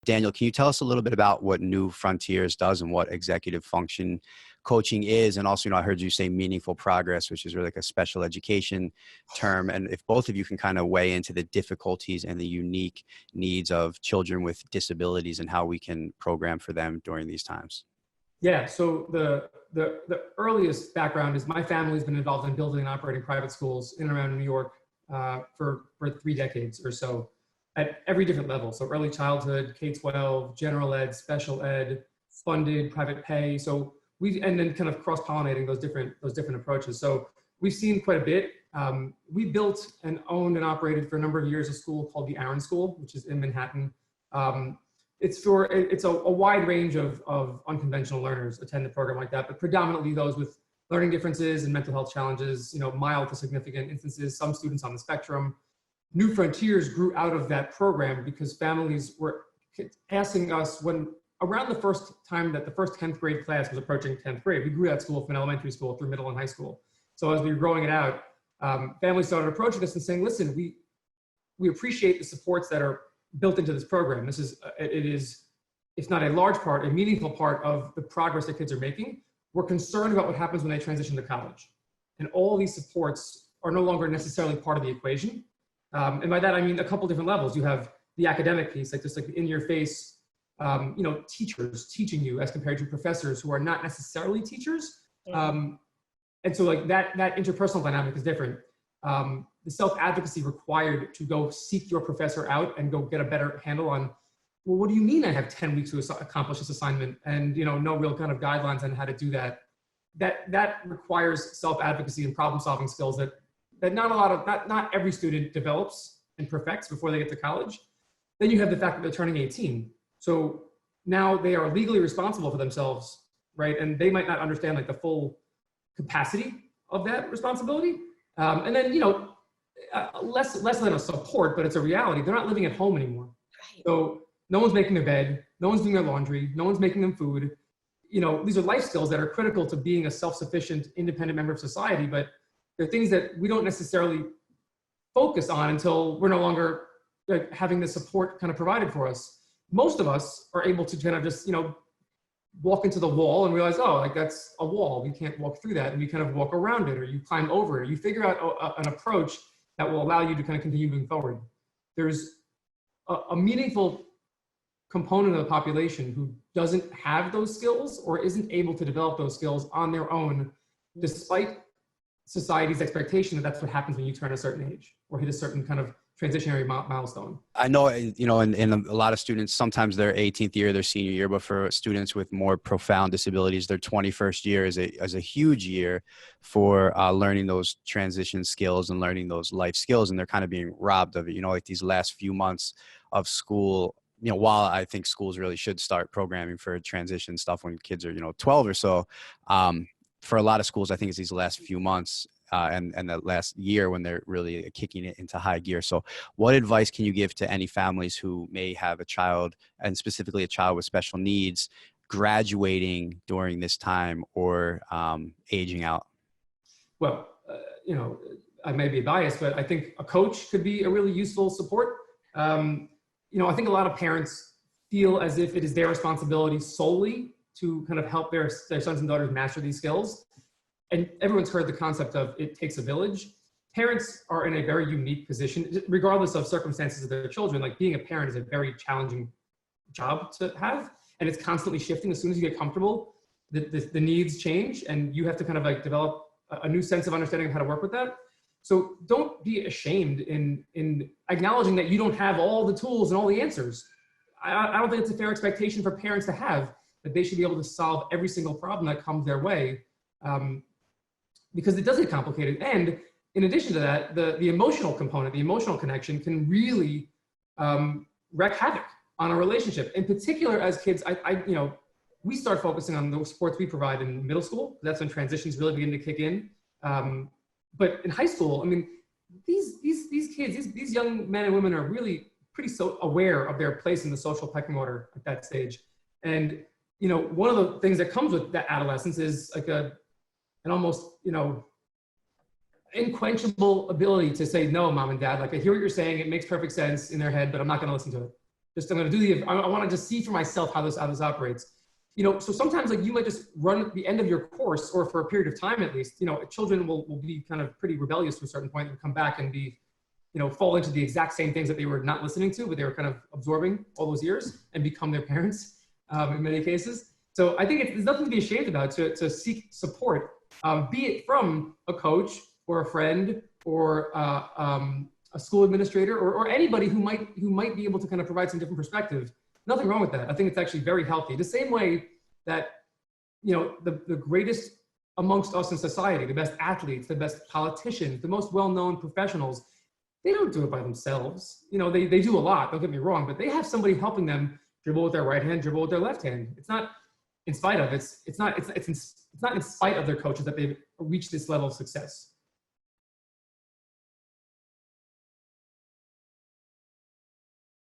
Daniel, can you tell us a little bit about what New Frontiers does and what executive function coaching is? And also, I heard you say meaningful progress, which is really like a special education term. And if both of you can kind of weigh into the difficulties and the unique needs of children with disabilities and how we can program for them during these times. Yeah, so the earliest background is my family's been involved in building and operating private schools in and around New York for 3 decades or so at every different level. So early childhood, K-12, general ed, special ed, funded, private pay. So and then kind of cross-pollinating those different approaches. So we've seen quite a bit. We built and owned and operated for a number of years a school called the Aaron School, which is in Manhattan. It's a wide range of unconventional learners attend the program like that, but predominantly those with learning differences and mental health challenges, mild to significant instances, some students on the spectrum. New Frontiers grew out of that program because families were asking us around the first time that the first 10th grade class was approaching 10th grade, we grew that school from elementary school through middle and high school. So as we were growing it out, families started approaching us and saying, listen, we appreciate the supports that are built into this program. It's not a large part, a meaningful part of the progress that kids are making. We're concerned about what happens when they transition to college. And all these supports are no longer necessarily part of the equation. And by that, I mean a couple different levels. You have the academic piece, like just like in your face, teachers teaching you as compared to professors who are not necessarily teachers. And so like that interpersonal dynamic is different. The self-advocacy required to go seek your professor out and go get a better handle on, well, what do you mean I have 10 weeks to accomplish this assignment? And no real kind of guidelines on how to do that. That requires self-advocacy and problem-solving skills that not every student develops and perfects before they get to college. Then you have the fact that they're turning 18. So now they are legally responsible for themselves, right? And they might not understand like the full capacity of that responsibility. And then, less than a support, but it's a reality. They're not living at home anymore. Right. So no one's making their bed, no one's doing their laundry, no one's making them food. These are life skills that are critical to being a self-sufficient, independent member of society, but they're things that we don't necessarily focus on until we're no longer like having the support kind of provided for us. Most of us are able to kind of just, walk into the wall and realize, oh, like that's a wall. We can't walk through that. And we kind of walk around it, or you climb over it. You figure out an approach that will allow you to kind of continue moving forward. There's a meaningful component of the population who doesn't have those skills or isn't able to develop those skills on their own, despite society's expectation that that's what happens when you turn a certain age or hit a certain kind of transitionary milestone. I know, in a lot of students, sometimes their 18th year, their senior year, but for students with more profound disabilities, their 21st year is a huge year for learning those transition skills and learning those life skills. And they're kind of being robbed of it, like these last few months of school, while I think schools really should start programming for transition stuff when kids are, 12 or so. For a lot of schools, I think it's these last few months and the last year when they're really kicking it into high gear. So what advice can you give to any families who may have a child, and specifically a child with special needs, graduating during this time or aging out? Well, I may be biased, but I think a coach could be a really useful support. I think a lot of parents feel as if it is their responsibility solely to kind of help their sons and daughters master these skills. And everyone's heard the concept of it takes a village. Parents are in a very unique position, regardless of circumstances of their children. Like being a parent is a very challenging job to have, and it's constantly shifting. As soon as you get comfortable, the needs change, and you have to kind of like develop a new sense of understanding of how to work with that. So don't be ashamed in acknowledging that you don't have all the tools and all the answers. I don't think it's a fair expectation for parents to have, that they should be able to solve every single problem that comes their way, because it does get complicated. And in addition to that, the emotional component, the emotional connection can really wreak havoc on a relationship. In particular, as kids, we start focusing on the supports we provide in middle school. That's when transitions really begin to kick in. But in high school, I mean, these kids, these young men and women are really pretty so aware of their place in the social pecking order at that stage. And one of the things that comes with that adolescence is like an almost, unquenchable ability to say, no, mom and dad, like I hear what you're saying, it makes perfect sense in their head, but I'm not going to listen to it. I'm going to do I want to just see for myself how this operates. So sometimes like you might just run at the end of your course, or for a period of time at least, children will be kind of pretty rebellious to a certain point and come back and be, fall into the exact same things that they were not listening to, but they were kind of absorbing all those years, and become their parents in many cases. So I think there's nothing to be ashamed about to seek support, be it from a coach or a friend or a school administrator or anybody who might be able to kind of provide some different perspective. Nothing wrong with that. I think it's actually very healthy. The same way that, the greatest amongst us in society, the best athletes, the best politicians, the most well-known professionals, they don't do it by themselves. They do a lot, don't get me wrong, but they have somebody helping them dribble with their right hand, dribble with their left hand. It's not in spite of, it's not in spite of their coaches that they've reached this level of success.